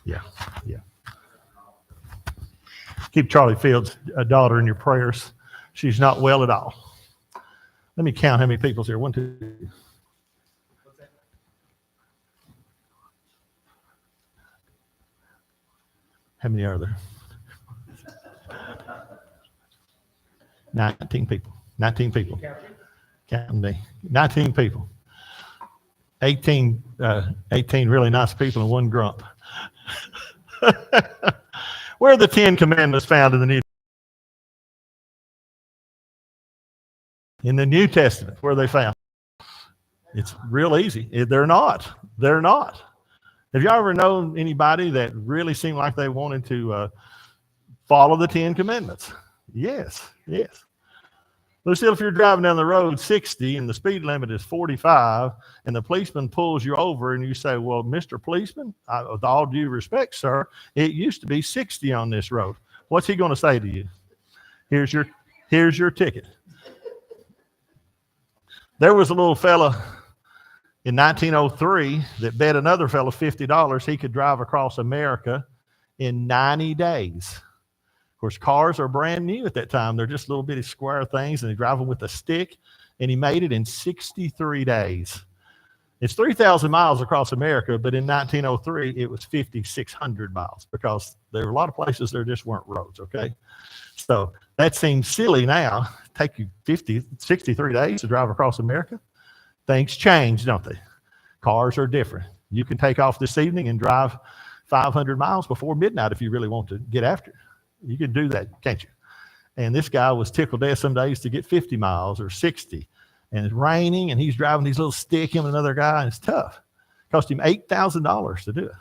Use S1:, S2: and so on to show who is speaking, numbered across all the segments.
S1: Yeah, yeah. Keep Charlie Fields' daughter in your prayers. She's not well at all. Let me count how many people's here. 1, 2. How many are there? 19 people. 19 people. Counting me. 19 people. 18 really nice people and 1 grump. Where are the 10 commandments found in the New Testament? Where are they found? It's real easy. They're not. They're not. Have you ever known anybody that really seemed like they wanted to follow the 10 commandments? Yes, yes. Lucille, if you're driving down the road 60 and the speed limit is 45 and the policeman pulls you over and you say, well, Mr. Policeman, with all due respect, sir, it used to be 60 on this road. What's he going to say to you? Here's your ticket. There was a little fella in 1903 that bet another fella $50 he could drive across America in 90 days. Of course, cars are brand new at that time. They're just little bitty square things, and they drive them with a stick, and he made it in 63 days. It's 3,000 miles across America, but in 1903, it was 5,600 miles because there were a lot of places there just weren't roads, okay? So that seems silly now. Take you 63 days to drive across America. Things change, don't they? Cars are different. You can take off this evening and drive 500 miles before midnight if you really want to get after it. You can do that, can't you? And this guy was tickled death some days to get 50 miles or 60. And it's raining, and he's driving these little stick, him and another guy, and it's tough. It cost him $8,000 to do it.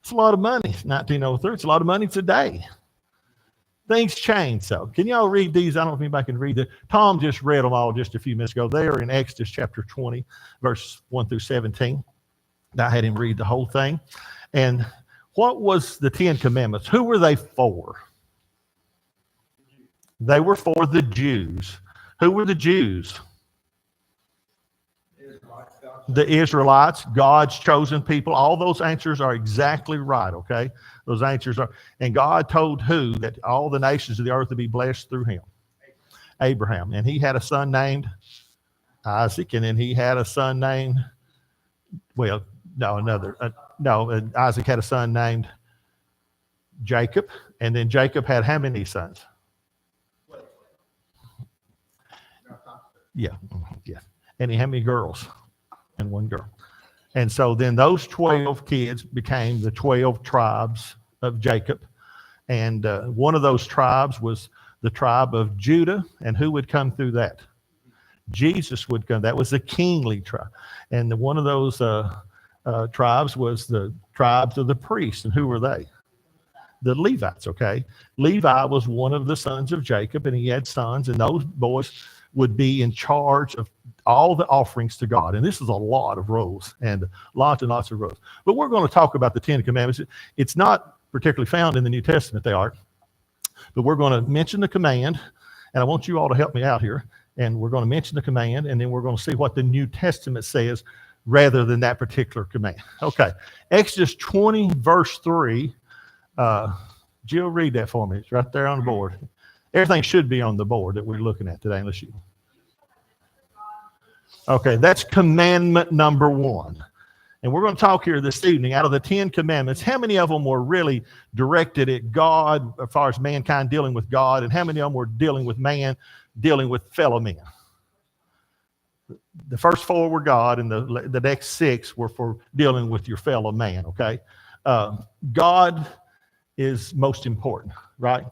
S1: It's a lot of money. 1903, it's a lot of money today. Things change, so. Can y'all read these? I don't know if anybody can read them. Tom just read them all just a few minutes ago. They are in Exodus chapter 20, verse 1 through 17. I had him read the whole thing. And what was the 10 commandments? Who were they for? They were for the Jews. Who were the Jews? The Israelites, God's chosen people. All those answers are exactly right, okay? Those answers are, and God told who that all the nations of the earth would be blessed through him? Abraham. And he had a son named Isaac, and then he had a son named, Isaac had a son named Jacob, and then Jacob had how many sons? Yeah. And he had many girls? And 1 girl. And so then those 12 kids became the 12 tribes of Jacob. And one of those tribes was the tribe of Judah. And who would come through that? Jesus would come. That was the kingly tribe. And one of those tribes was the tribes of the priests. And who were they? The Levites, okay? Levi was one of the sons of Jacob, and he had sons, and those boys would be in charge of all the offerings to God. And this is a lot of rows, and lots and lots of rows. But we're going to talk about the 10 commandments. It's not particularly found in the New Testament, they are. But we're going to mention the command, and I want you all to help me out here. And we're going to mention the command, and then we're going to see what the New Testament says rather than that particular command. Okay, Exodus 20, verse 3. Jill, read that for me. It's right there on the board. Everything should be on the board that we're looking at today, unless you... Okay, that's commandment number 1. And we're going to talk here this evening, out of the 10 commandments, how many of them were really directed at God, as far as mankind dealing with God, and how many of them were dealing with man, dealing with fellow men? The first 4 were God, and the next 6 were for dealing with your fellow man, okay? God is most important, right?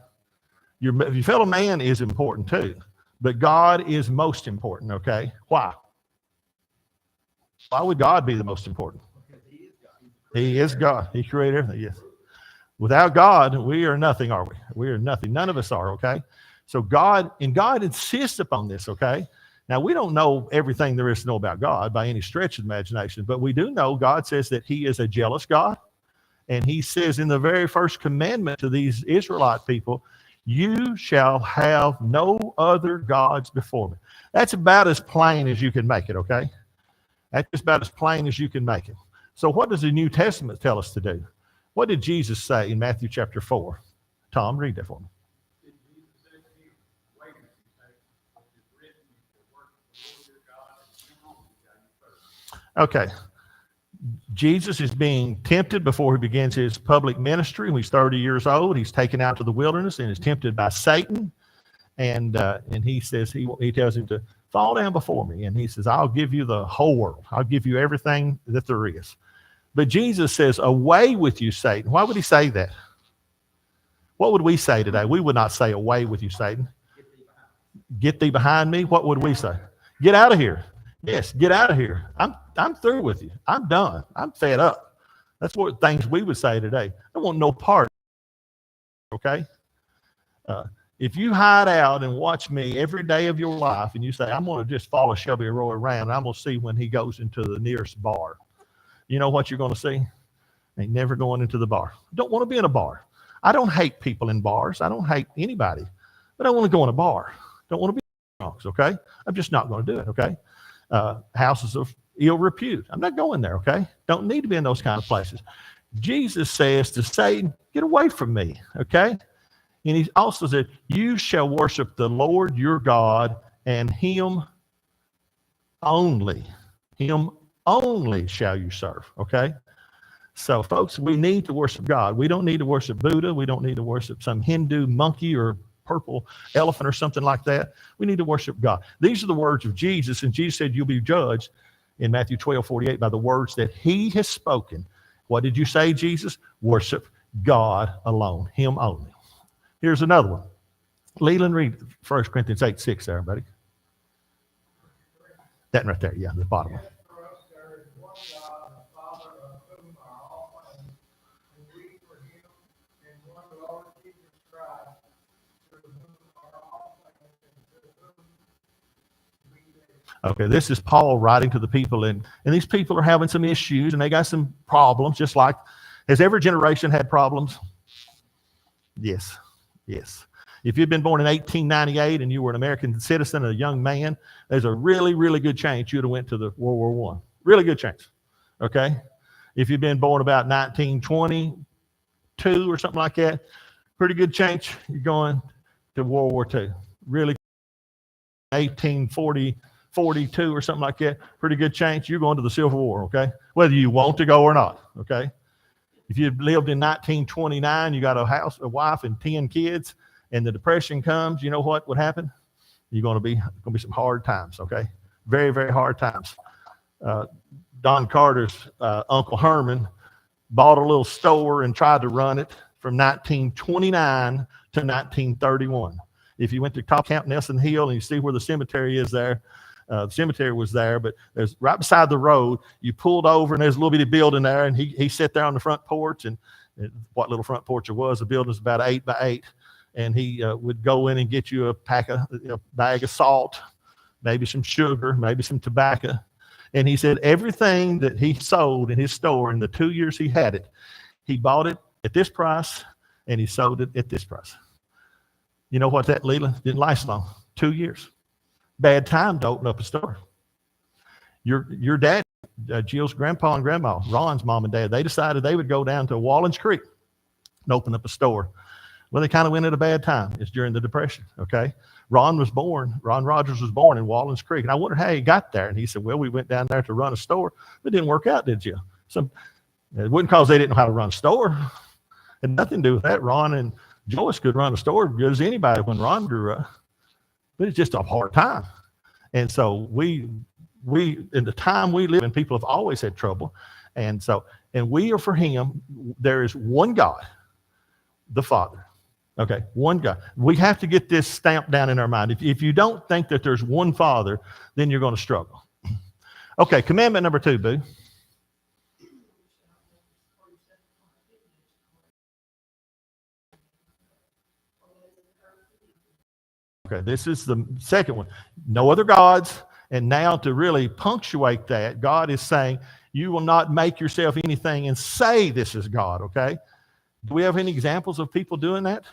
S1: Your fellow man is important too, but God is most important, okay? Why? Why would God be the most important? He is God. He created everything. Yes. Without God, we are nothing, are we? We are nothing. None of us are, okay? So God insists upon this, okay? Now, we don't know everything there is to know about God by any stretch of imagination, but we do know God says that he is a jealous God. And he says in the very first commandment to these Israelite people, you shall have no other gods before me. That's about as plain as you can make it, okay? That's just about as plain as you can make it. So what does the New Testament tell us to do? What did Jesus say in Matthew chapter 4? Tom, read that for me. Okay. Jesus is being tempted before he begins his public ministry. When he's 30 years old, he's taken out to the wilderness and is tempted by Satan. And he says, he tells him to fall down before me. And he says, I'll give you the whole world. I'll give you everything that there is. But Jesus says, away with you, Satan. Why would he say that? What would we say today? We would not say, away with you, Satan. Get thee behind me. What would we say? Get out of here. Yes, get out of here. I'm through with you. I'm done. I'm fed up. That's what things we would say today. I want no part. Okay? If you hide out and watch me every day of your life and you say, I'm going to just follow Shelby Roy around and I'm going to see when he goes into the nearest bar, you know what you're going to see? Ain't never going into the bar. Don't want to be in a bar. I don't hate people in bars. I don't hate anybody. But I want to go in a bar. Don't want to be in drunks, okay? I'm just not going to do it, okay? Houses of ill repute. I'm not going there, okay? Don't need to be in those kind of places. Jesus says to Satan, get away from me, okay? And he also said, you shall worship the Lord your God, and him only shall you serve, okay? So, folks, we need to worship God. We don't need to worship Buddha. We don't need to worship some Hindu monkey or purple elephant or something like that. We need to worship God. These are the words of Jesus, and Jesus said you'll be judged in Matthew 12:48 by the words that he has spoken. What did you say, Jesus? Worship God alone, him only. Here's another one. Leland, read 1 Corinthians 8:6 there, buddy. That right there, yeah, the bottom one. Okay, this is Paul writing to the people, and these people are having some issues, and they got some problems, just like, has every generation had problems? Yes, yes. If you'd been born in 1898 and you were an American citizen, a young man, there's a really, really good chance you'd have went to the World War I. Really good chance, okay? If you'd been born about 1922 or something like that, pretty good chance you're going to World War II. Really, 1842 or something like that, pretty good chance you're going to the Civil War, okay? Whether you want to go or not, okay? If you lived in 1929, you got a house, a wife, and 10 kids, and the Depression comes, you know what would happen? You're going to be some hard times, okay? Very, very hard times. Don Carter's Uncle Herman bought a little store and tried to run it from 1929 to 1931. If you went to Top Camp Nelson Hill and you see where the cemetery is there, the cemetery was there, but there's right beside the road. You pulled over, and there's a little bitty building there, and he sat there on the front porch, and what little front porch it was, the building was about 8 by 8, and he would go in and get you a bag of salt, maybe some sugar, maybe some tobacco, and he said everything that he sold in his store in the 2 years he had it, he bought it at this price, and he sold it at this price. You know what that, Leland? Didn't last long. 2 years. Bad time to open up a store. Your dad, Jill's grandpa and grandma, Ron's mom and dad, they decided they would go down to Wallens Creek and open up a store. Well, they kind of went at a bad time. It's during the Depression, okay? Ron Rogers was born in Wallens Creek, and I wondered how he got there. And he said, well, we went down there to run a store. It didn't work out, did you? It wasn't because they didn't know how to run a store. It had nothing to do with that. Ron and Joyce could run a store as good as anybody when Ron grew up. But it's just a hard time. And so we in the time we live in, people have always had trouble. And we are for him. There is one God, the Father. Okay, one God. We have to get this stamped down in our mind. If you don't think that there's one Father, then you're going to struggle. Okay, commandment number 2, Boo. Okay, this is the second one. No other gods. And now to really punctuate that, God is saying, you will not make yourself anything and say this is God, okay? Do we have any examples of people doing that?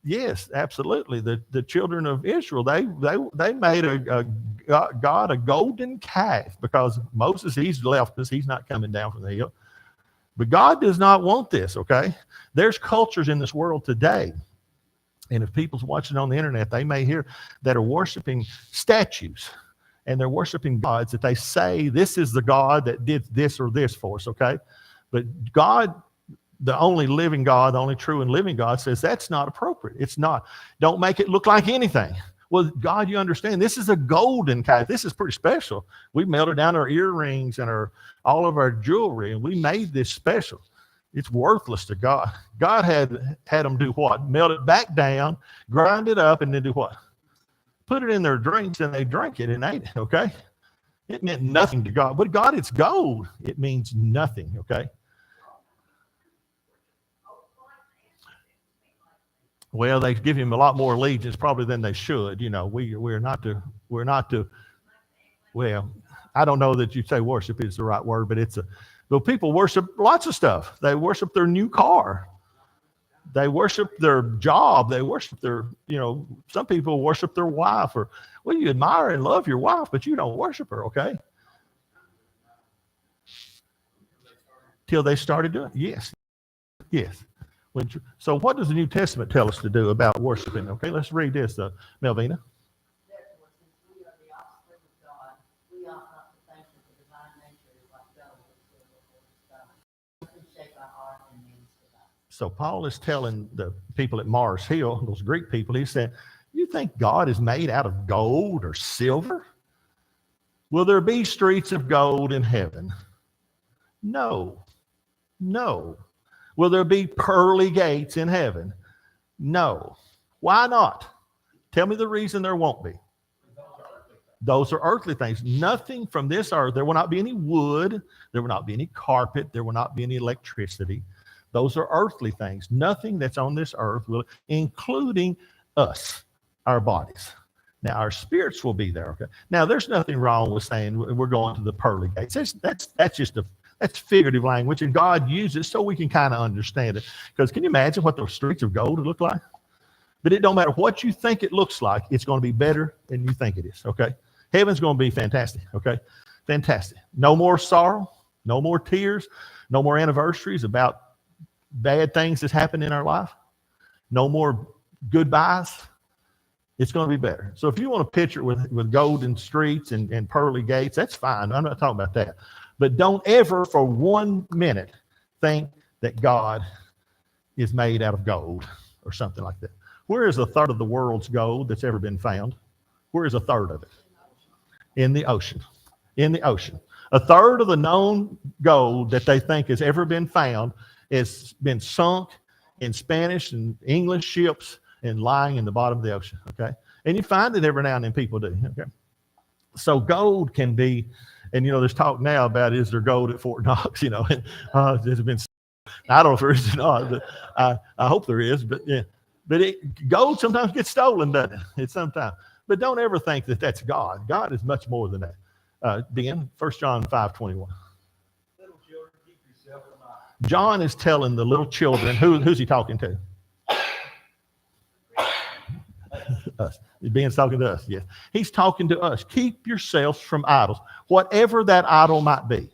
S1: Yes, absolutely. The children of Israel, they made a God a golden calf because Moses, he's left us. He's not coming down from the hill. But God does not want this, okay? There's cultures in this world today, and if people's watching on the internet, they may hear that are worshiping statues, and they're worshiping gods that they say this is the God that did this or this for us, okay? But God, the only living God, the only true and living God, says that's not appropriate. It's not. Don't make it look like anything. Well, God, you understand, this is a golden calf. This is pretty special. We melted down our earrings and all of our jewelry, and we made this special. It's worthless to God. God had them do what? Melt it back down, grind it up, and then do what? Put it in their drinks, and they drank it and ate it, okay? It meant nothing to God. But God, it's gold. It means nothing, okay? Well, they give him a lot more allegiance probably than they should. You know, we're not to, well, I don't know that you'd say worship is the right word, but well, people worship lots of stuff. They worship their new car. They worship their job. They worship their, some people worship their wife well, you admire and love your wife, but you don't worship her, okay? Till they started doing it. Yes. So what does the New Testament tell us to do about worshiping? Okay, let's read this, Melvina.
S2: Therefore, since we are the offspring of God, we ought not to think that the divine nature is like gold or silver or stone. We can shape our heart and means to God.
S1: So Paul is telling the people at Mars Hill, those Greek people, he said, you think God is made out of gold or silver? Will there be streets of gold in heaven? No. Will there be pearly gates in heaven? No. Why not? Tell me the reason there won't be. Those are earthly things. Nothing from this earth. There will not be any wood. There will not be any carpet. There will not be any electricity. Those are earthly things. Nothing that's on this earth will, including us, our bodies. Now, our spirits will be there. Okay. Now, there's nothing wrong with saying we're going to the pearly gates. That's figurative language, and God uses so we can kind of understand it. Because can you imagine what those streets of gold would look like? But it don't matter what you think it looks like, it's going to be better than you think it is, okay? Heaven's going to be fantastic, okay? Fantastic. No more sorrow, no more tears, no more anniversaries about bad things that's happened in our life, no more goodbyes. It's going to be better. So if you want to picture it with golden streets and pearly gates, that's fine. I'm not talking about that. But don't ever for 1 minute think that God is made out of gold or something like that. Where is a third of the world's gold that's ever been found? Where is a third of it? In the ocean. In the ocean. A third of the known gold that they think has ever been found has been sunk in Spanish and English ships and lying in the bottom of the ocean, okay? And you find it every now and then people do, okay? So gold can be, and there's talk now about is there gold at Fort Knox, and there's been, I don't know if there is or not, but I hope there is, but yeah. But gold sometimes gets stolen, doesn't it? It's sometimes. But don't ever think that that's God. God is much more than that. Ben, 1 John 5:21.
S3: Little children, keep yourself from eyes.
S1: John is telling the little children, who's he talking to? Us. Ben's talking to us, yes. He's talking to us. Keep yourselves from idols, whatever that idol might be.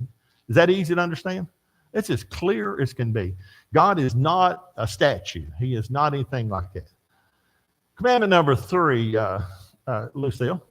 S1: Is that easy to understand? It's as clear as can be. God is not a statue. He is not anything like that. Commandment number 3, Lucille.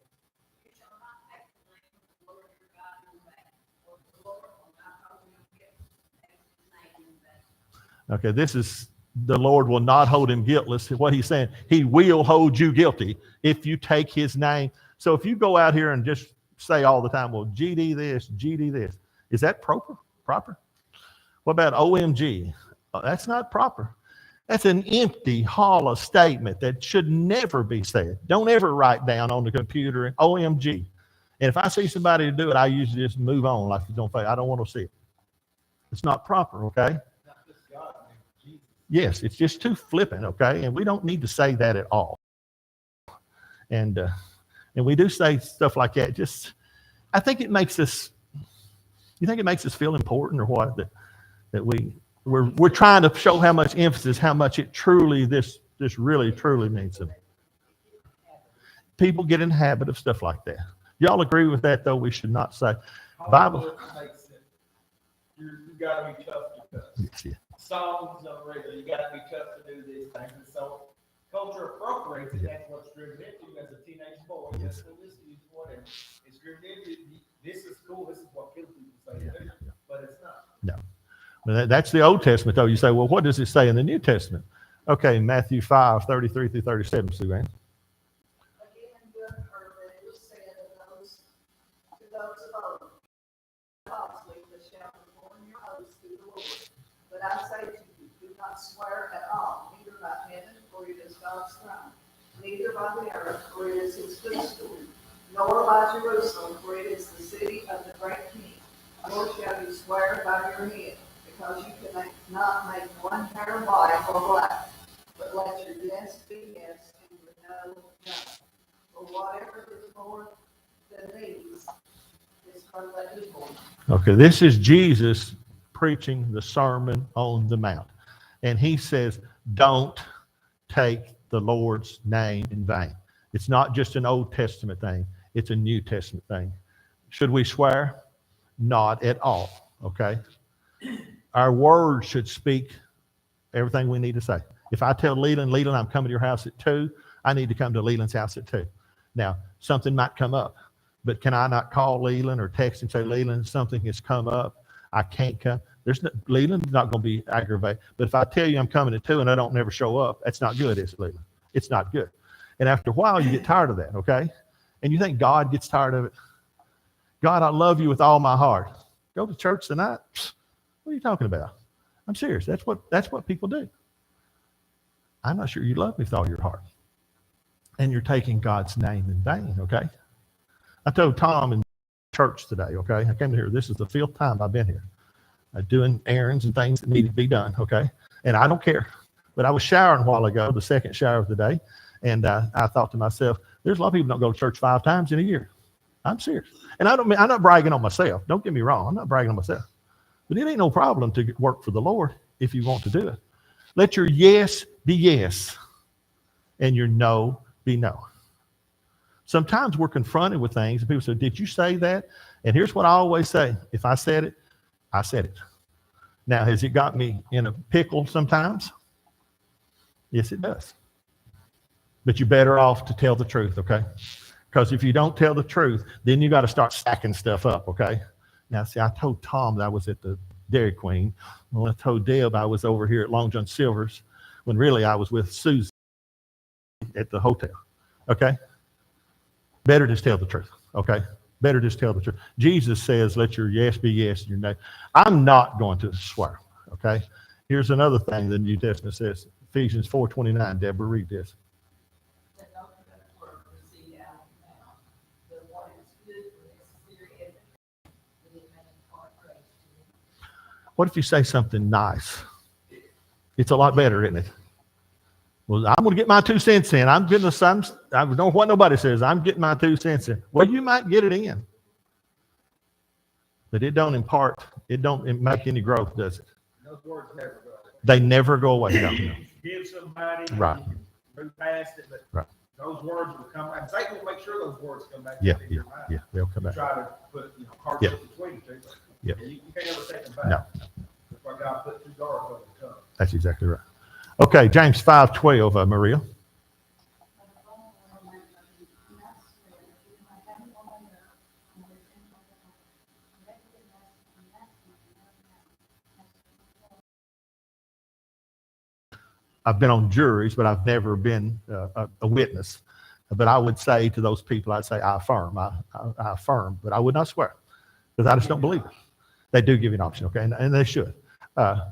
S1: Okay, this is the Lord will not hold him guiltless. What he's saying, he will hold you guilty if you take his name. So if you go out here and just say all the time, well, GD this, GD this, is that proper? What about OMG? That's not proper. That's an empty, hollow statement that should never be said. Don't ever write down on the computer OMG. And if I see somebody do it, I usually just move on like it's on face. I don't want to see it. It's not proper, okay?
S3: Not just God, I mean, Jesus.
S1: Yes, it's just too flippant, okay? And we don't need to say that at all. And we do say stuff like that. Just, I think it makes us. You think it makes us feel important or what? That we're trying to show how much emphasis, how much it truly this really truly means something. People get in the habit of stuff like that. Y'all agree with that, though? We should not say. Bible.
S3: Makes it. You got to be tough to cuss.
S1: Yes, yeah.
S3: Songs on the radio, you got to be tough to do these things. And so culture appropriates it. That's what's driven into as a teenage boy.
S1: Yes.
S3: Yes. This is what it's driven into. This is cool. This is what kids people say to do. But it's not.
S1: No. Well, that's the Old Testament, though. You say, well, what does it say in the New Testament? Okay, Matthew 5:33 through 37, Sue Ann.
S2: Again, good or it was said of those of old, falsely, but shall perform your oaths to the Lord. But I say to you, do not swear at all, neither by heaven, for it is God's throne, neither by the earth, for it is his footstool, nor by Jerusalem, for it is the city of the great king. Nor shall you swear by your head, because you cannot make one hair white or black. But let your yes be yes, and your no, no. For whatever is more than these is from the evil.
S1: Okay, this is Jesus preaching the Sermon on the Mount. And he says, don't take the Lord's name in vain. It's not just an Old Testament thing. It's a New Testament thing. Should we swear? Not at all, okay? Our words should speak everything we need to say. If I tell Leland, I'm coming to your house at 2, I need to come to Leland's house at 2. Now, something might come up, but can I not call Leland or text and say, Leland, something has come up. I can't come. Leland's not going to be aggravated. But if I tell you I'm coming at 2 and I don't never show up, that's not good, is it, Leland? It's not good. And after a while, you get tired of that, okay? And you think God gets tired of it. God, I love you with all my heart. Go to church tonight? What are you talking about? I'm serious. That's what people do. I'm not sure you love me with all your heart. And you're taking God's name in vain, okay? I told Tom in church today, okay? I came here. This is the 5th time I've been here. Doing errands and things that need to be done, okay? And I don't care. But I was showering a while ago, the second shower of the day, and I thought to myself, there's a lot of people who don't go to church 5 times in a year. I'm serious. And I'm not bragging on myself. Don't get me wrong. I'm not bragging on myself. But it ain't no problem to work for the Lord if you want to do it. Let your yes be yes and your no be no. Sometimes we're confronted with things and people say, did you say that? And here's what I always say. If I said it, I said it. Now, has it got me in a pickle sometimes? Yes, it does. But you're better off to tell the truth, okay? Because if you don't tell the truth, then you got to start stacking stuff up, okay? Now, see, I told Tom that I was at the Dairy Queen. Well, I told Deb I was over here at Long John Silver's when really I was with Susie at the hotel, okay? Better just tell the truth, okay? Better just tell the truth. Jesus says, let your yes be yes and your no. I'm not going to swear, okay? Here's another thing the New Testament says. Ephesians 4:29. Deborah, read this. What if you say something nice? It's a lot better, isn't it? Well, I'm going to get my 2 cents in. I don't know what nobody says. I'm getting my 2 cents in. Well, you might get it in. But it don't make any growth, does it?
S3: Those words never go away.
S1: They never go away. No.
S3: Give somebody,
S1: Right.
S3: move past it, but
S1: Right.
S3: those words will come, and Satan will make sure those words come back.
S1: Yeah,
S3: into your mind.
S1: they'll come back.
S3: Try to put, hearts
S1: Yeah.
S3: between the two.
S1: Yeah.
S3: You can't ever take them back.
S1: No.
S3: That's why God put 2 guards over the tongue.
S1: That's exactly right. Okay, James 5:12, Maria. I've been on juries, but I've never been a witness. But I would say to those people, I'd say, I affirm, but I would not swear because I just don't believe it. They do give you an option, okay, and they should.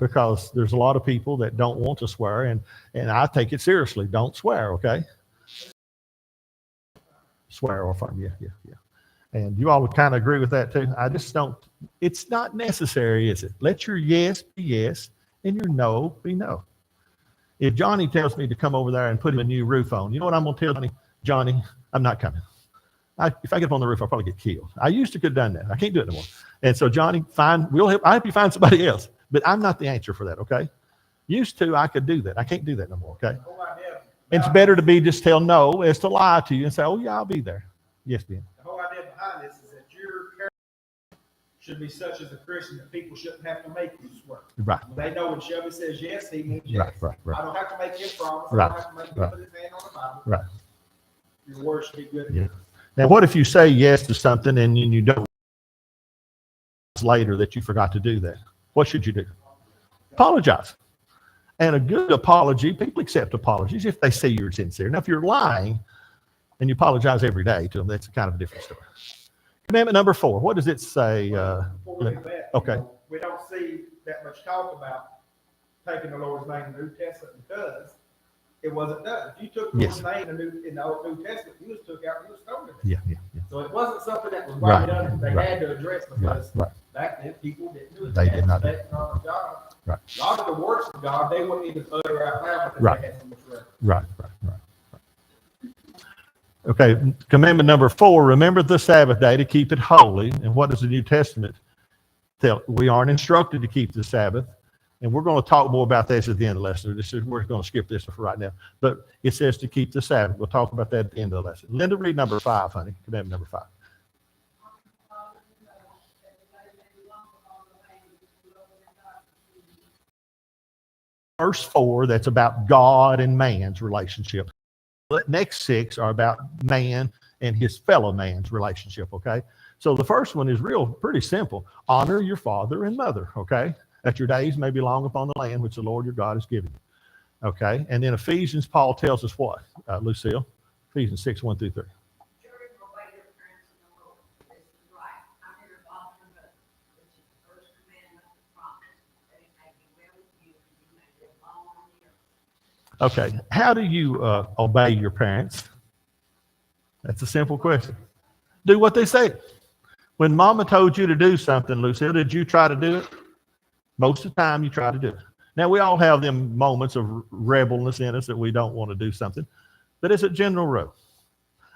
S1: Because there's a lot of people that don't want to swear, and I take it seriously. Don't swear, okay? Swear or affirm, yeah. And you all would kind of agree with that too. I just don't, it's not necessary, is it? Let your yes be yes and your no be no. If Johnny tells me to come over there and put a new roof on, you know what I'm going to tell Johnny? Johnny, I'm not coming. If I get up on the roof, I'll probably get killed. I used to could have done that. I can't do it anymore. And so, Johnny, fine. I'll help you find somebody else. But I'm not the answer for that, okay? Used to, I could do that. I can't do that no more, okay? It's better to be just tell no as to lie to you and say, oh, yeah, I'll be there. Yes, Ben.
S3: The whole idea behind this is that your character should be such as a Christian that people shouldn't have to make you swear.
S1: Right.
S3: They know when Shelby says yes, he means yes.
S1: Right.
S3: I don't have to make him promise.
S1: Right.
S3: I don't have to make him put his hand on the Bible.
S1: Right.
S3: Your word should be good.
S1: Yeah. Now, what if you say yes to something and you don't later that you forgot to do that? What should you do? Apologize. And a good apology, people accept apologies if they see you're sincere. Now, if you're lying and you apologize every day to them, that's kind of a different story. Commandment number 4, what does it say?
S3: Before we leave that,
S1: okay.
S3: We don't see that much talk about taking the Lord's name in the New Testament because it wasn't done. If you took the Lord's name in the Old New Testament, he was took out and he was stoned.
S1: Yeah.
S3: So it wasn't something that was right done. They had to address because back then people didn't do it.
S1: They did not do
S3: it. God.
S1: Right.
S3: A lot of the works of God, they wouldn't even utter out loud because they had so much reverence.
S1: Right. Okay, commandment number 4, remember the Sabbath day to keep it holy. And what does the New Testament tell? We aren't instructed to keep the Sabbath. And we're going to talk more about this at the end of the lesson. We're going to skip this for right now. But it says to keep the Sabbath. We'll talk about that at the end of the lesson. Linda, read number 5, honey. Commandment number 5. Verse 4, that's about God and man's relationship. The next 6 are about man and his fellow man's relationship, okay? So the first one is pretty simple. Honor your father and mother, okay? That your days may be long upon the land which the Lord your God has given you, okay? And then Ephesians, Paul tells us what, Lucille? Ephesians 6, 1 through 3. Okay, how do you obey your parents? That's a simple question. Do what they say. When Mama told you to do something, Lucille, did you try to do it? Most of the time you try to do it. Now, we all have them moments of rebelness in us that we don't want to do something, but it's a general rule.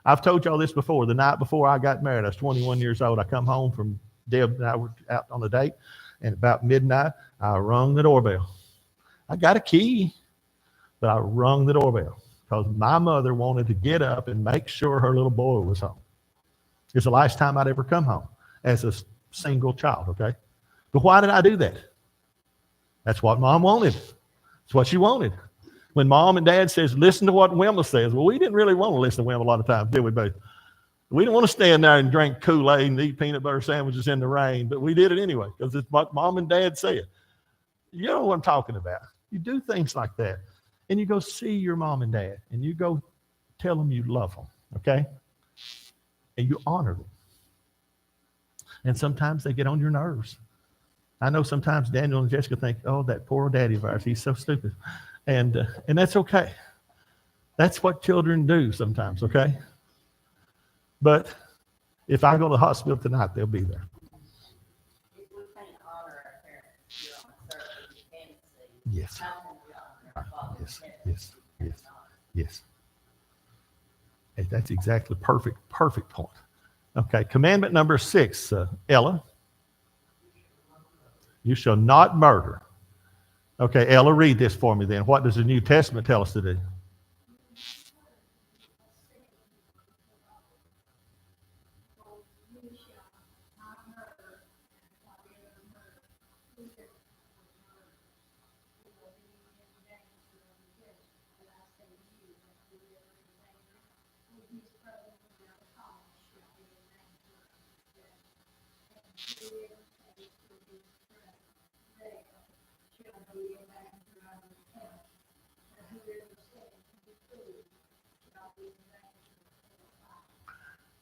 S1: I've told y'all this before. The night before I got married, I was 21 years old. I come home from Deb and I were out on a date, and about midnight, I rung the doorbell. I got a key, but I rung the doorbell because my mother wanted to get up and make sure her little boy was home. It's the last time I'd ever come home as a single child, okay? But why did I do that? That's what Mom wanted. It's what she wanted. When Mom and Dad says, listen to what Wilma says, well, we didn't really want to listen to Wilma a lot of times, did we, babe? We didn't want to stand there and drink Kool-Aid and eat peanut butter sandwiches in the rain, but we did it anyway because it's what Mom and Dad said. You know what I'm talking about. You do things like that. And you go see your mom and dad, and you go tell them you love them, okay? And you honor them. And sometimes they get on your nerves. I know sometimes Daniel and Jessica think, oh, that poor daddy of ours, he's so stupid. And that's okay. That's what children do sometimes, okay? But if I go to the hospital tonight, they'll be there.
S2: If we can't honor our parents, you're on a certain dependency.
S1: Yes.
S2: How can we honor our father?
S1: Yes. Hey, that's exactly perfect point. Okay, commandment number 6, Ella. You shall not murder. Okay, Ella, read this for me then. What does the New Testament tell us to do?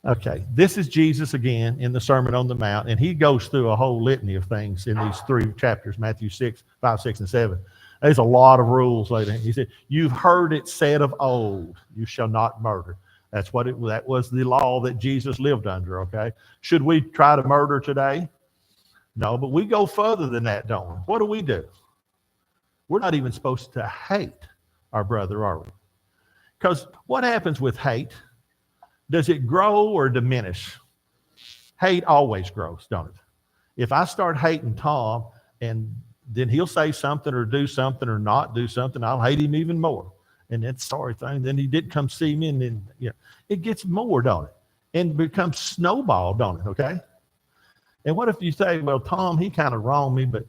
S1: Okay, this is Jesus again in the Sermon on the Mount, and he goes through a whole litany of things in these 3 chapters, Matthew 6, 5, 6, and 7. There's a lot of rules later. He said, you've heard it said of old, you shall not murder. That was the law that Jesus lived under, okay? Should we try to murder today? No, but we go further than that, don't we? What do? We're not even supposed to hate our brother, are we? Because what happens with hate? Does it grow or diminish? Hate always grows, don't it? If I start hating Tom and then he'll say something or do something or not do something, I'll hate him even more. And that's sorry thing. Then he didn't come see me, and then it gets more, don't it? And becomes snowball, don't it? Okay. And what if you say, well, Tom, he kind of wronged me, but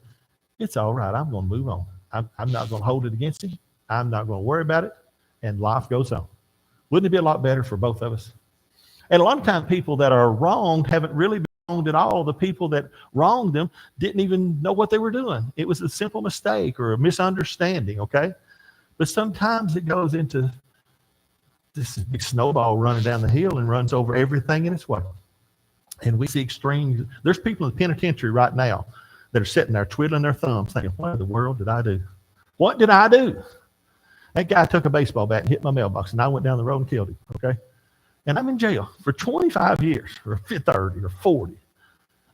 S1: it's all right. I'm going to move on. I'm not going to hold it against him. I'm not going to worry about it. And life goes on. Wouldn't it be a lot better for both of us? And a lot of times people that are wronged haven't really been wronged at all. The people that wronged them didn't even know what they were doing. It was a simple mistake or a misunderstanding, okay? But sometimes it goes into this big snowball running down the hill and runs over everything in its way. And we see extremes. There's people in the penitentiary right now that are sitting there twiddling their thumbs thinking, what in the world did I do? What did I do? That guy took a baseball bat and hit my mailbox, and I went down the road and killed him, okay? And I'm in jail for 25 years, or 30, or 40.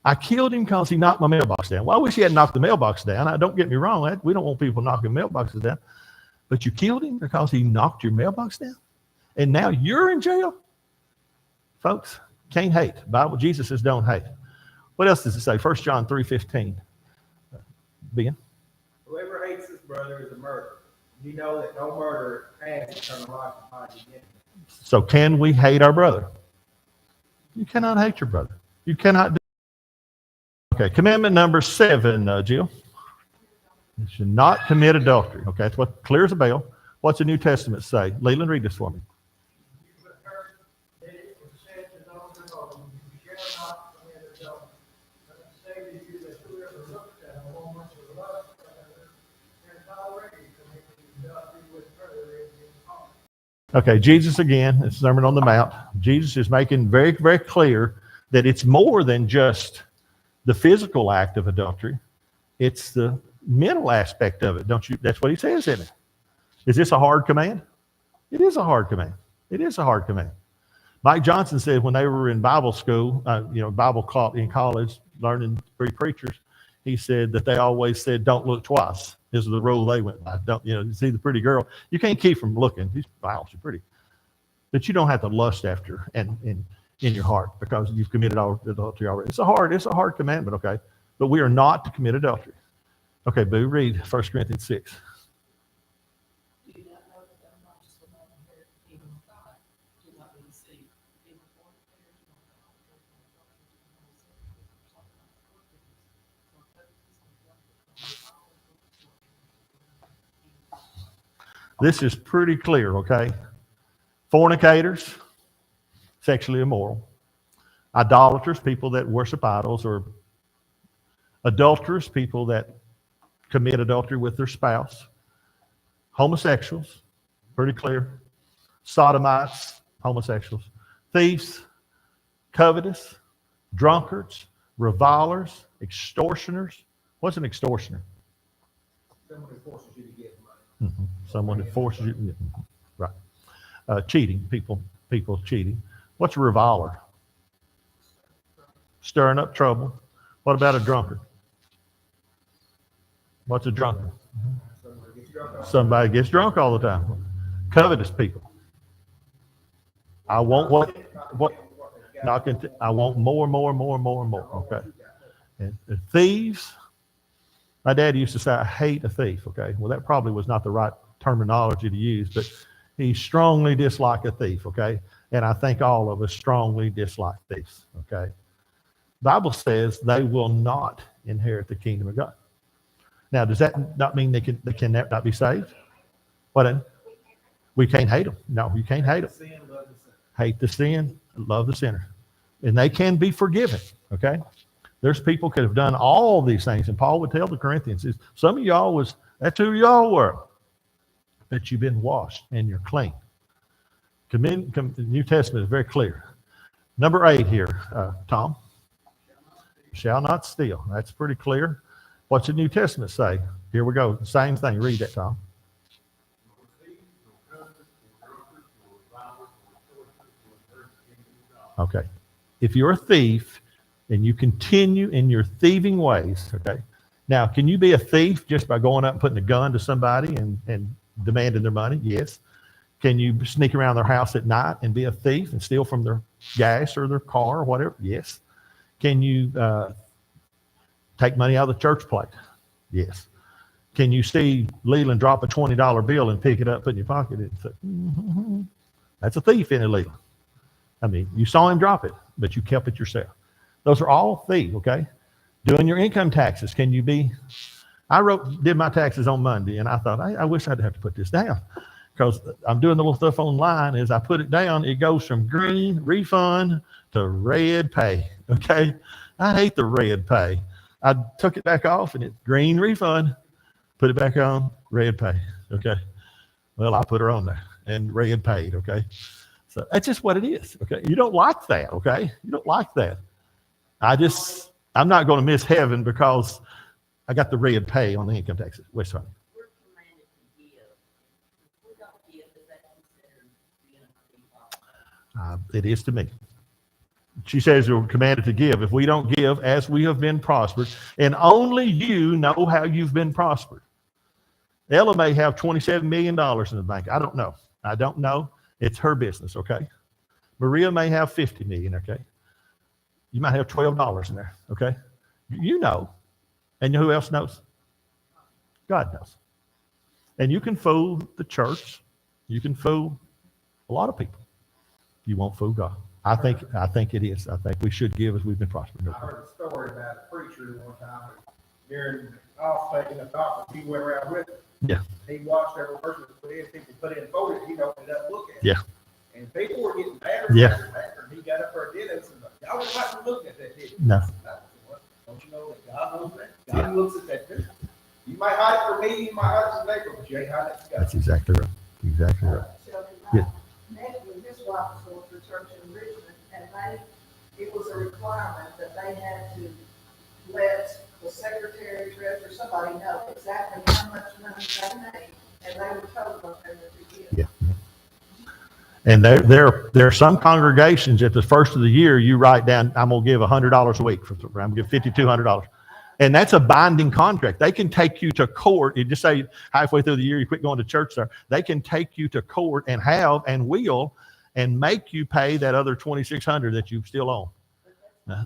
S1: I killed him because he knocked my mailbox down. Well, I wish he hadn't knocked the mailbox down. Don't get me wrong. We don't want people knocking mailboxes down. But you killed him because he knocked your mailbox down? And now you're in jail? Folks, can't hate. Bible, Jesus says don't hate. What else does it say? 1 John 3:15. Ben?
S3: Whoever hates his brother is a murderer. You know that no murderer has eternal life behind him.
S1: So can we hate our brother? You cannot hate your brother. You cannot do. Okay, commandment number 7, Jill. You should not commit adultery. Okay, that's what clear as a bell. What's the New Testament say? Leland, read this for me. Okay, Jesus again, it's Sermon on the Mount. Jesus is making very, very clear that it's more than just the physical act of adultery. It's the mental aspect of it, don't you? That's what he says in it. Is this a hard command? It is a hard command. It is a hard command. Mike Johnson said when they were in Bible school, Bible class in college, learning to be preachers, he said that they always said, don't look twice. This is the rule they went by. You see the pretty girl, you can't keep from looking. Wow, she's pretty. But you don't have to lust after her and in your heart because you've committed adultery already. It's a hard commandment, okay? But we are not to commit adultery. Okay, Boo, read 1 Corinthians 6.
S2: Do you not know that the unrighteous will not inherit the kingdom of God? Do not be deceived. Even fornicators,
S1: This is pretty clear, okay? Fornicators, sexually immoral. Idolaters, people that worship idols, or adulterers, people that commit adultery with their spouse. Homosexuals, pretty clear. Sodomites, homosexuals. Thieves, covetous, drunkards, revilers, extortioners. What's an extortioner?
S3: Someone who forces you to give money.
S1: Mm-hmm. Someone that forces you, right? Cheating, people cheating. What's a reviler? Stirring up trouble. What about a drunkard? What's a drunkard? Somebody gets drunk all the time. Covetous people. I want what? I want more. Okay. And thieves. My dad used to say, I hate a thief, okay? Well, that probably was not the right terminology to use, but he strongly disliked a thief, okay? And I think all of us strongly dislike thieves, okay? The Bible says they will not inherit the kingdom of God. Now, does that not mean they can not be saved? What? We can't hate them. No, you can't hate them. Hate the sin, love the sinner. And they can be forgiven, okay? There's people could have done all these things. And Paul would tell the Corinthians, some of y'all that's who y'all were. But you've been washed and you're clean. The New Testament is very clear. Number 8 here, Tom. Shall not steal. That's pretty clear. What's the New Testament say? Here we go. Same thing. Read that, Tom. Okay. If you're a thief and you continue in your thieving ways, okay. Now, can you be a thief just by going up and putting a gun to somebody and demanding their money? Yes. Can you sneak around their house at night and be a thief and steal from their gas or their car or whatever? Yes. Can you take money out of the church plate? Yes. Can you see Leland drop a $20 bill and pick it up, put it in your pocket and say, mm-hmm. That's a thief, isn't it, Leland? I mean, you saw him drop it, but you kept it yourself. Those are all thieves, okay? Doing your income taxes. Can you be? I did my taxes on Monday, and I thought, I wish I'd have to put this down, because I'm doing the little stuff online. As I put it down, it goes from green refund to red pay, okay? I hate the red pay. I took it back off, and it's green refund. Put it back on, red pay, okay? Well, I put her on there, and red paid, okay? So that's just what it is, okay? You don't like that, okay? You don't like that. I'm not going to miss heaven because I got the red pay on the income taxes. Wait, sorry.
S4: We're commanded to give. If we don't give, is that considered being a thief?
S1: It is to me. She says we're commanded to give. If we don't give as we have been prospered, and only you know how you've been prospered. Ella may have $27 million in the bank. I don't know. I don't know. It's her business, okay? Maria may have $50 million, okay? You might have $12 in there, okay? You know. And who else knows? God knows. And you can fool the church. You can fool a lot of people. You won't fool God. I think it is. I think we should give as we've been prospering.
S3: I heard a story about a preacher one time during off taking a talk, he went around with it.
S1: Yeah.
S3: He watched every person put in, people put in photos, he'd open it up, look at it.
S1: Yeah.
S3: And people were getting madder and he got up there and did it, and y'all was like looking at that, did you?
S1: No.
S3: Don't you know that God knows that? God looks at that too. You might hide it for me, you might hide it for neighbor, but you ain't hiding it for God.
S1: That's exactly right. Exactly right.
S2: Shelby,
S1: Yeah.
S2: nephew, his wife was going to church in Richmond, and it was a requirement that they had to let the secretary, treasurer, somebody know exactly how much money they made, and they were told what they were to give.
S1: Yeah. And there are some congregations at the first of the year, you write down, I'm going to give $100 a week. I'm going to give $5,200. And that's a binding contract. They can take you to court. You just say halfway through the year, you quit going to church there. They can take you to court and have and will and make you pay that other $2,600 that you still own. Now,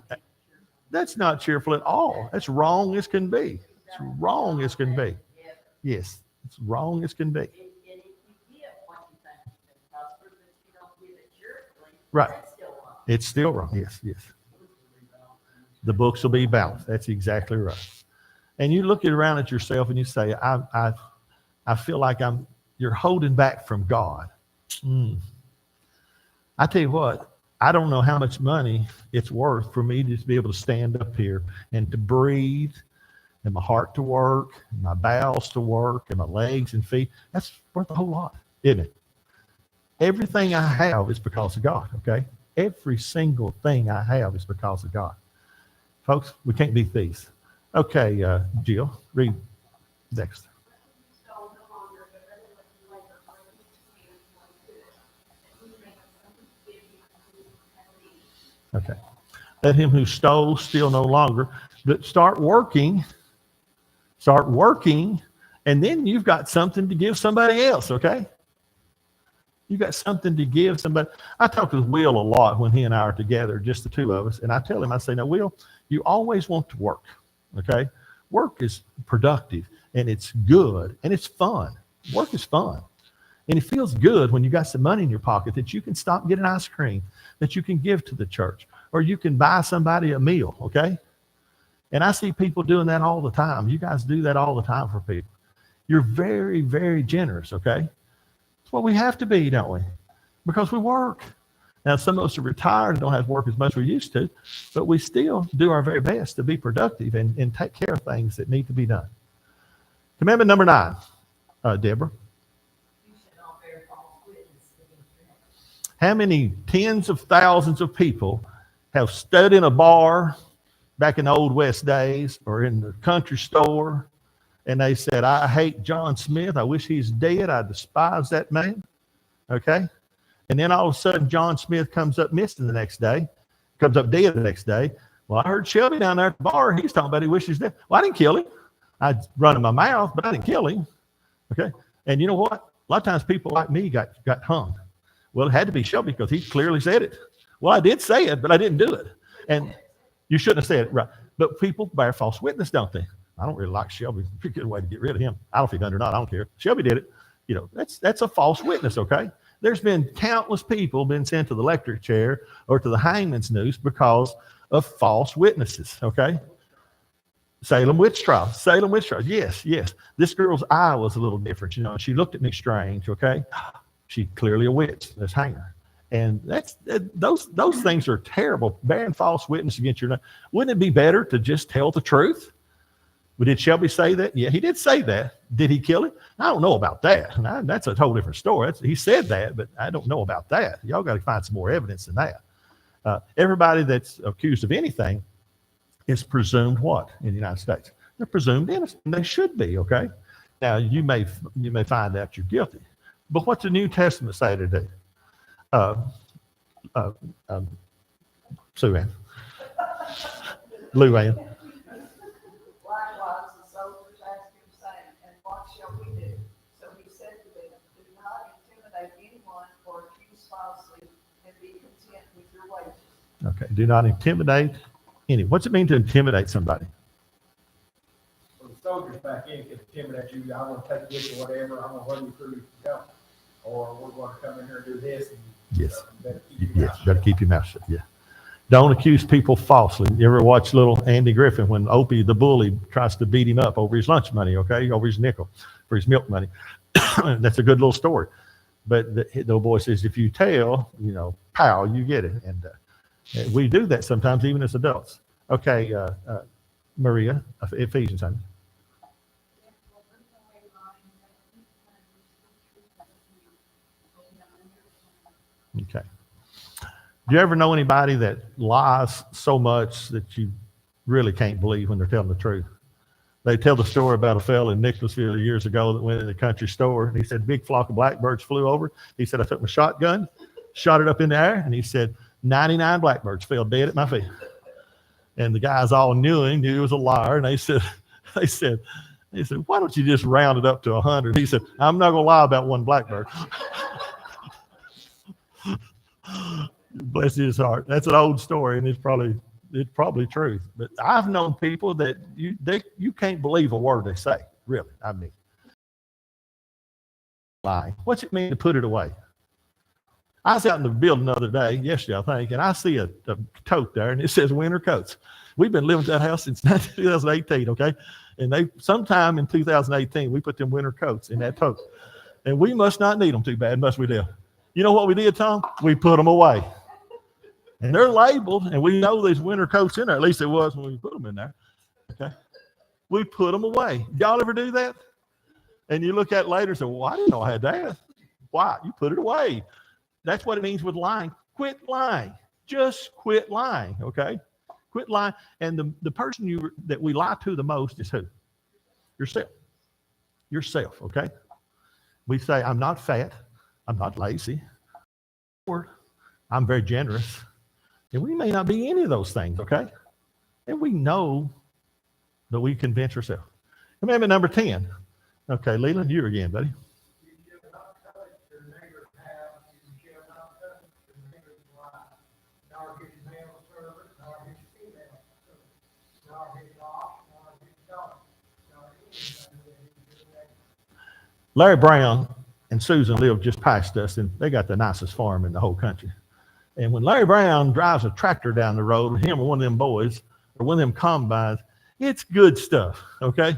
S1: that's not cheerful at all. That's wrong as can be. It's wrong as can be. Yes, it's wrong as can be. Right. It's still wrong. Yes, yes. The books will be balanced. That's exactly right. And you look around at yourself and you say, I feel like you're holding back from God. I tell you what, I don't know how much money it's worth for me to be able to stand up here and to breathe and my heart to work, and my bowels to work, and my legs and feet. That's worth a whole lot, isn't it? Everything I have is because of God, okay? Every single thing I have is because of God. Folks, we can't be thieves. Okay, Jill, read next. Okay. Let him who stole steal no longer, but start working, and then you've got something to give somebody else, okay? You got something to give somebody. I talk with Will a lot when he and I are together, just the two of us, and I tell him, I say, now, Will, you always want to work, okay? Work is productive, and it's good, and it's fun. Work is fun. And it feels good when you got some money in your pocket that you can stop and get an ice cream, that you can give to the church, or you can buy somebody a meal, okay? And I see people doing that all the time. You guys do that all the time for people. You're very, very generous, okay? That's what we have to be, don't we? Because we work. Now, some of us are retired and don't have to work as much as we used to, but we still do our very best to be productive and take care of things that need to be done. Commandment number 9, Deborah. How many tens of thousands of people have stood in a bar back in the old West days or in the country store, and they said, I hate John Smith. I wish he's dead. I despise that man. Okay? And then all of a sudden, John Smith comes up missing the next day, comes up dead the next day. Well, I heard Shelby down there at the bar. He's talking about he wishes dead. Well, I didn't kill him. I'd run in my mouth, but I didn't kill him. Okay. And you know what? A lot of times people like me got hung. Well, it had to be Shelby because he clearly said it. Well, I did say it, but I didn't do it. And you shouldn't have said it, right? But people bear false witness, don't they? I don't really like Shelby. Pretty good way to get rid of him. I don't know if he done it or not. I don't care. Shelby did it. You know, that's a false witness, okay? There's been countless people been sent to the electric chair or to the hangman's noose because of false witnesses, okay? Salem witch trial. Yes. This girl's eye was a little different. You know, she looked at me strange, okay? She clearly a witch. Let's hang her. And those things are terrible. Bearing false witness against your name. Wouldn't it be better to just tell the truth? But did Shelby say that? Yeah, he did say that. Did he kill him? I don't know about that. That's a whole different story. He said that, but I don't know about that. Y'all got to find some more evidence than that. Everybody that's accused of anything is presumed what in the United States? They're presumed innocent. They should be, okay? Now, you may find out you're guilty. But what's the New Testament say to do? Sue Ann. Lou Ann.
S2: Likewise, the soldiers asked him, saying, and what shall we do? So he said to them, do not intimidate anyone or accuse falsely, and be content with your wages.
S1: Okay, do not intimidate anyone. What's it mean to intimidate somebody?
S3: So the soldiers back in can intimidate you. I want to take this or whatever. I'm going to run you through the go. Or we're going to come in here and do this. And
S1: Yes.
S3: Better
S1: Better keep your mouth shut. Yeah. Don't accuse people falsely. You ever watch little Andy Griffin when Opie the bully tries to beat him up over his lunch money, okay, over his nickel for his milk money? That's a good little story. But the little boy says, if you tell, you know, pow, you get it. And we do that sometimes, even as adults. Okay, Maria, Ephesians, honey. Okay. Do you ever know anybody that lies so much that you really can't believe when they're telling the truth? They tell the story about a fellow in Nicholasville years ago that went in the country store, and he said, big flock of blackbirds flew over. He said, I took my shotgun, shot it up in the air, and he said, 99 blackbirds fell dead at my feet. And the guys all knew him, knew he was a liar, and they said, why don't you just round it up to 100? He said, I'm not going to lie about one blackbird. Bless his heart. That's an old story, and it's probably truth. But I've known people that you can't believe a word they say. Really, I mean, lying. What's it mean to put it away? I was out in the building the other day, yesterday I think, and I see a tote there, and it says winter coats. We've been living at that house since 2018, okay? And sometime in 2018 we put them winter coats in that tote, and we must not need them too bad, must we, Dale? You know what we did, Tom? We put them away. And they're labeled, and we know there's winter coats in there. At least it was when we put them in there. Okay? We put them away. Y'all ever do that? And you look at it later and say, well, I didn't know I had that. Why? You put it away. That's what it means with lying. Quit lying. Just quit lying, okay? Quit lying. And the person that we lie to the most is who? Yourself. Yourself, okay? We say, I'm not fat. I'm not lazy. I'm very generous. And we may not be any of those things, okay? And we know that we convince ourselves. Commandment number 10. Okay, Leland, you again, buddy. Larry Brown and Susan live just past us, and they got the nicest farm in the whole country. And when Larry Brown drives a tractor down the road, him or one of them boys, or one of them combines, it's good stuff, okay?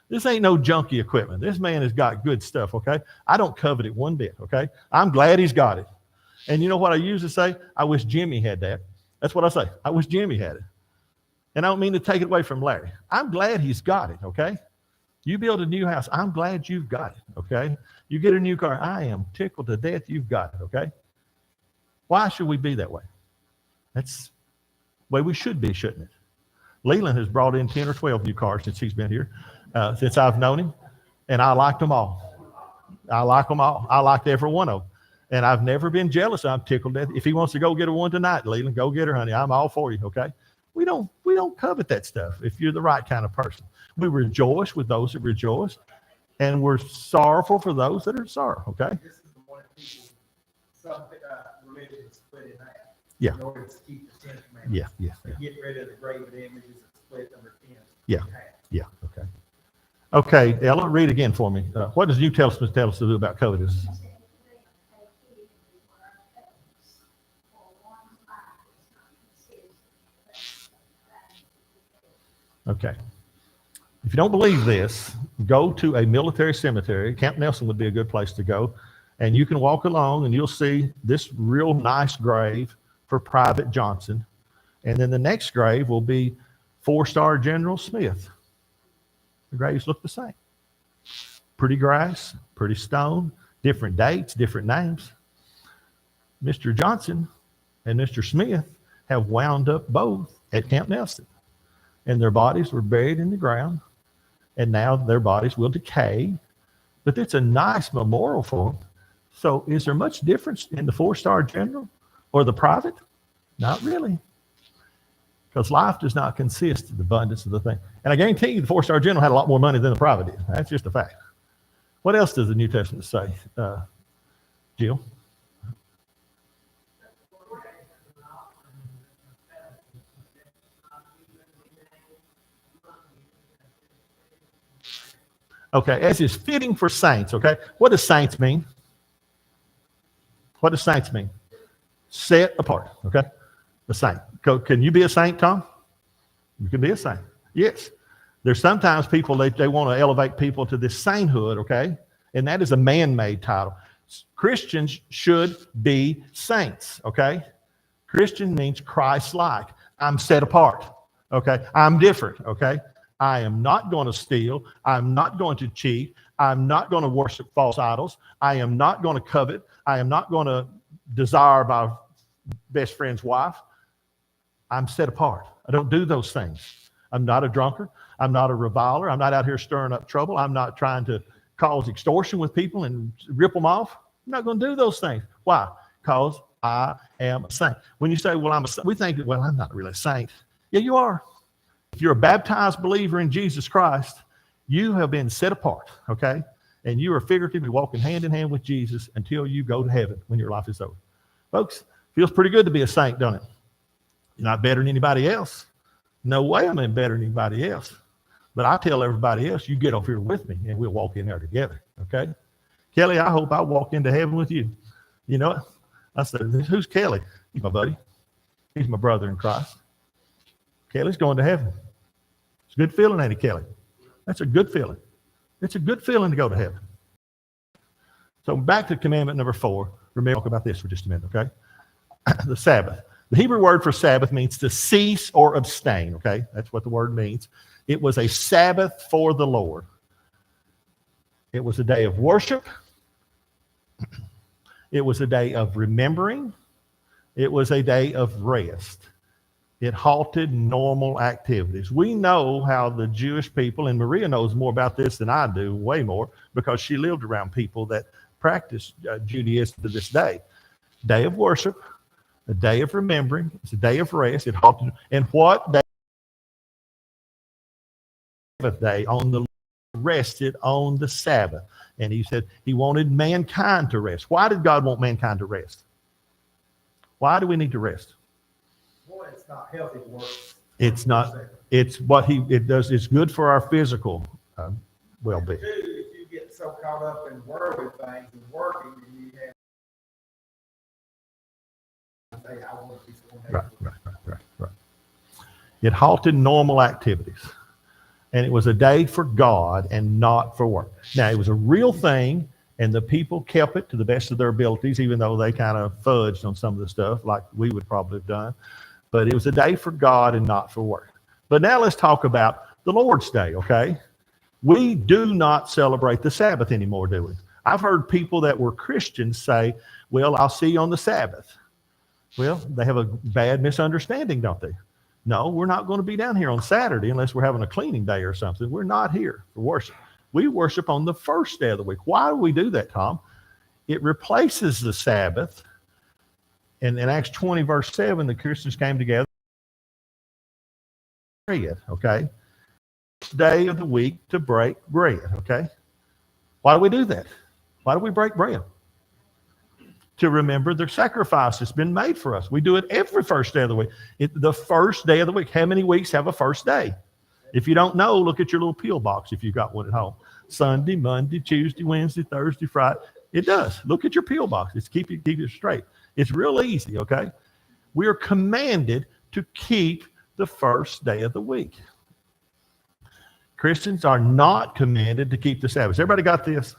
S1: This ain't no junky equipment. This man has got good stuff, okay? I don't covet it one bit, okay? I'm glad he's got it. And you know what I usually say? I wish Jimmy had that. That's what I say. I wish Jimmy had it. And I don't mean to take it away from Larry. I'm glad he's got it, okay? You build a new house, I'm glad you've got it, okay? You get a new car, I am tickled to death you've got it, okay? Why should we be that way? That's the way we should be, shouldn't it? Leland has brought in 10 or 12 new cars since he's been here, since I've known him, and I liked them all. I like them all. I liked every one of them. And I've never been jealous. I'm tickled at if he wants to go get her one tonight, Leland, go get her, honey. I'm all for you, okay? We don't covet that stuff if you're the right kind of person. We rejoice with those that rejoice, and we're sorrowful for those that are sorrow, okay?
S3: This is the one people, some religions split in half.
S1: Yeah.
S3: In order to keep the 10th commandment.
S1: Yeah.
S3: To get rid of the graven images and split number 10
S1: Yeah.
S3: in half.
S1: Yeah, okay. Okay, Ella, read again for me. What does New Testament tell us to do about covetousness? Okay. If you don't believe this, go to a military cemetery. Camp Nelson would be a good place to go. And you can walk along and you'll see this real nice grave for Private Johnson. And then the next grave will be 4-star General Smith. The graves look the same. Pretty grass, pretty stone, different dates, different names. Mr. Johnson and Mr. Smith have wound up both at Camp Nelson. And their bodies were buried in the ground. And now their bodies will decay. But it's a nice memorial for them. So is there much difference in the 4-star General or the private? Not really. Because life does not consist of the abundance of the thing. And I guarantee you the 4-star General had a lot more money than the private did. That's just a fact. What else does the New Testament say, Jill? Okay, as is fitting for saints, okay? What does saints mean? What does saints mean? Set apart, okay? A saint. Can you be a saint, Tom? You can be a saint. Yes. There's sometimes people, they want to elevate people to this sainthood, okay? And that is a man-made title. Christians should be saints, okay? Christian means Christ-like. I'm set apart, okay? I'm different, okay? I am not going to steal. I'm not going to cheat. I'm not going to worship false idols. I am not going to covet. I am not going to desire my best friend's wife. I'm set apart. I don't do those things. I'm not a drunkard. I'm not a reviler. I'm not out here stirring up trouble. I'm not trying to cause extortion with people and rip them off. I'm not going to do those things. Why? Because I am a saint. When you say, well, I'm a saint, we think, well, I'm not really a saint. Yeah, you are. If you're a baptized believer in Jesus Christ, you have been set apart, okay? And you are figuratively walking hand in hand with Jesus until you go to heaven when your life is over. Folks, feels pretty good to be a saint, doesn't it? You're not better than anybody else. No way I'm better than anybody else. But I tell everybody else, you get over here with me and we'll walk in there together, okay? Kelly, I hope I walk into heaven with you. You know what? I said, who's Kelly? He's my buddy. He's my brother in Christ. Kelly's going to heaven. It's a good feeling, ain't it, Kelly? That's a good feeling. It's a good feeling to go to heaven. So back to commandment number 4. Remember, talk about this for just a minute, okay? The Sabbath. The Hebrew word for Sabbath means to cease or abstain, okay? That's what the word means. It was a Sabbath for the Lord. It was a day of worship. It was a day of remembering. It was a day of rest. It halted normal activities. We know how the Jewish people, and Maria knows more about this than I do, way more, because she lived around people that practice Judaism to this day. Day of worship, a day of remembering, it's a day of rest. It halted. And what day? Sabbath day on the Lord rested on the Sabbath. And he said he wanted mankind to rest. Why did God want mankind to rest? Why do we need to rest?
S3: Boy, it's not healthy to work.
S1: It's not. It's what it does. It's good for our physical well-being.
S3: If you get so caught up in worldly things and working, and you have say, I want to be someone
S1: Right. It halted normal activities. And it was a day for God and not for work. Now, it was a real thing, and the people kept it to the best of their abilities, even though they kind of fudged on some of the stuff like we would probably have done. But it was a day for God and not for work. But now let's talk about the Lord's Day, okay? We do not celebrate the Sabbath anymore, do we? I've heard people that were Christians say, well, I'll see you on the Sabbath. Well, they have a bad misunderstanding, don't they? No, we're not going to be down here on Saturday unless we're having a cleaning day or something. We're not here for worship. We worship on the first day of the week. Why do we do that, Tom? it replaces the Sabbath. And in Acts 20, verse 7, the Christians came together. Bread, okay? Day of the week to break bread, okay? Why do we do that? Why do we break bread? To remember the sacrifice that's been made for us. We do it every first day of the week. The first day of the week. How many weeks have a first day? If you don't know, look at your little pill box if you've got one at home. Sunday, Monday, Tuesday, Wednesday, Thursday, Friday. It does. Look at your pill box. It's keep it straight. It's real easy, okay? We are commanded to keep the first day of the week. Christians are not commanded to keep the Sabbath. Everybody got this?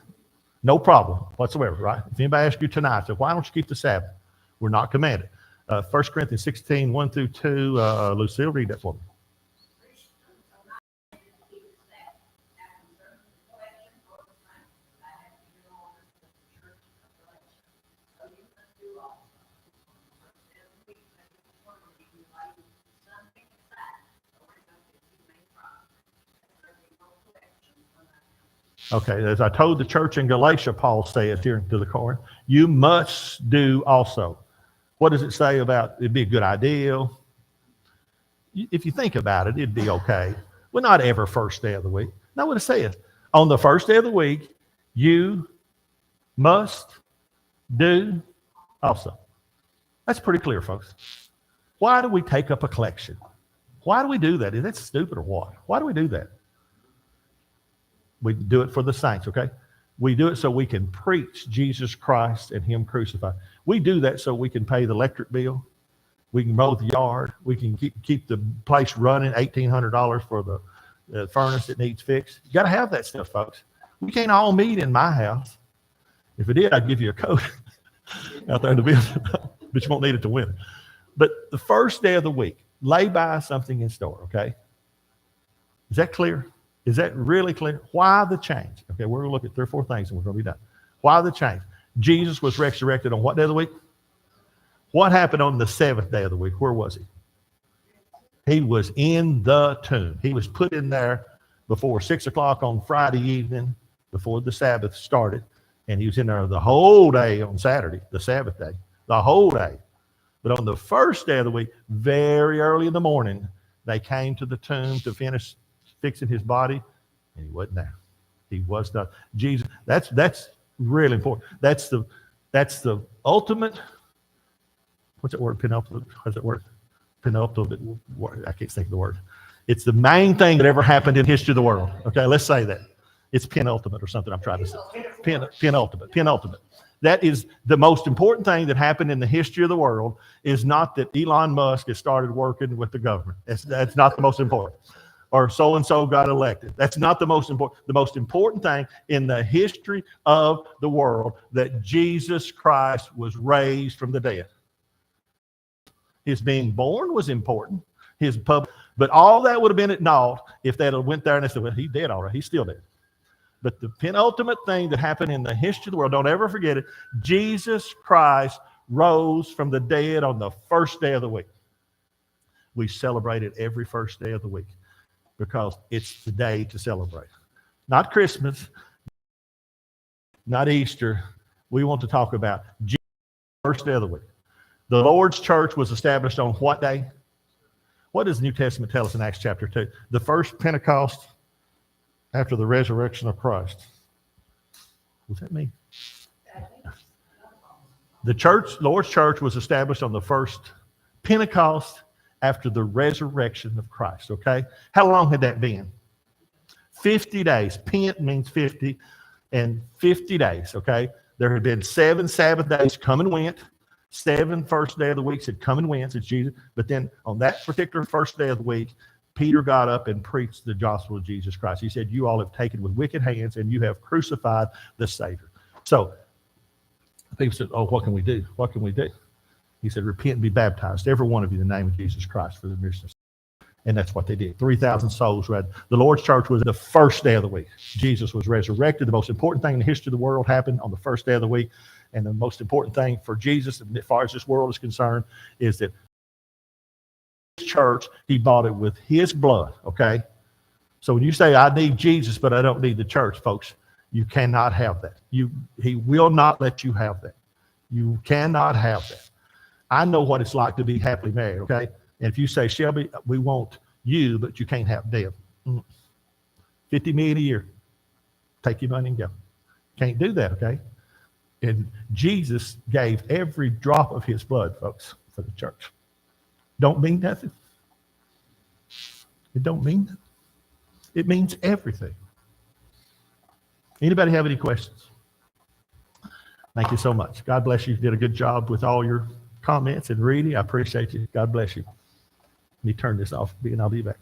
S1: No problem whatsoever, right? If anybody asks you tonight, so why don't you keep the Sabbath? We're not commanded. 1 Corinthians 16, 1 through 2. Lucille, read that for me. Okay, as I told the church in Galatia, Paul says here to the Corinth, you must do also. What does it say about it'd be a good idea? If you think about it, it'd be okay. Well, not every first day of the week. Know what it says. On the first day of the week, you must do also. That's pretty clear, folks. Why do we take up a collection? Why do we do that? Is that stupid or what? Why do we do that? We do it for the saints, okay? We do it so we can preach Jesus Christ and Him crucified. We do that so we can pay the electric bill. We can mow the yard. We can keep the place running, $1,800 for the furnace that needs fixed. You got to have that stuff, folks. We can't all meet in my house. If it did, I'd give you a coat out there in the building, but you won't need it to winter. But the first day of the week, lay by something in store, okay? Is that clear? Is that really clear? Why the change? Okay, we're going to look at 3 or 4 things and we're going to be done. Why the change? Jesus was resurrected on what day of the week? What happened on the 7th day of the week? Where was he? He was in the tomb. He was put in there before 6 o'clock on Friday evening, before the Sabbath started. And he was in there the whole day on Saturday, the Sabbath day, the whole day. But on the first day of the week, very early in the morning, they came to the tomb to finish fixing his body, and he wasn't there. He was not. Jesus, that's really important. That's the ultimate, what's that word, penultimate? What's that word? Penultimate, I can't think of the word. It's the main thing that ever happened in history of the world. Okay, let's say that. It's penultimate or something I'm trying to say. Penultimate. That is the most important thing that happened in the history of the world, is not that Elon Musk has started working with the government. That's not the most important. Or so-and-so got elected. That's not the most important. The most important thing in the history of the world, that Jesus Christ was raised from the dead. His being born was important. But all that would have been at naught if they had went there and they said, well, he's dead all right. He's still dead. But the penultimate thing that happened in the history of the world, don't ever forget it, Jesus Christ rose from the dead on the first day of the week. We celebrate it every first day of the week, because it's the day to celebrate. Not Christmas, not Easter. We want to talk about Jesus, first day of the week. The Lord's church was established on what day? What does the New Testament tell us in Acts chapter 2? The first Pentecost after the resurrection of Christ. What's that mean? The church, Lord's church, was established on the first Pentecost after the resurrection of Christ, okay? How long had that been? 50 days. Pent means 50, and 50 days, okay? There had been 7 Sabbath days come and went. 7 first day of the week had come and went since Jesus. But then on that particular first day of the week, Peter got up and preached the gospel of Jesus Christ. He said, you all have taken with wicked hands and you have crucified the Savior. So people said, oh, what can we do? What can we do? He said, repent and be baptized, every one of you, in the name of Jesus Christ for the remission of sins. And that's what they did. 3,000 souls read. The Lord's church was the first day of the week. Jesus was resurrected. The most important thing in the history of the world happened on the first day of the week. And the most important thing for Jesus, as far as this world is concerned, is that his church, he bought it with his blood, okay? So when you say, I need Jesus, but I don't need the church, folks, You cannot have that. He will not let you have that. You cannot have that. I know what it's like to be happily married, okay? And if you say, Shelby, we want you, but you can't have Deb. $50 million a year. Take your money and go. Can't do that, okay? And Jesus gave every drop of his blood, folks, for the church. Don't mean nothing. It don't mean nothing. It means everything. Anybody have any questions? Thank you so much. God bless you. You did a good job with all your comments and reading. I appreciate you. God bless you. Let me turn this off, and I'll be back.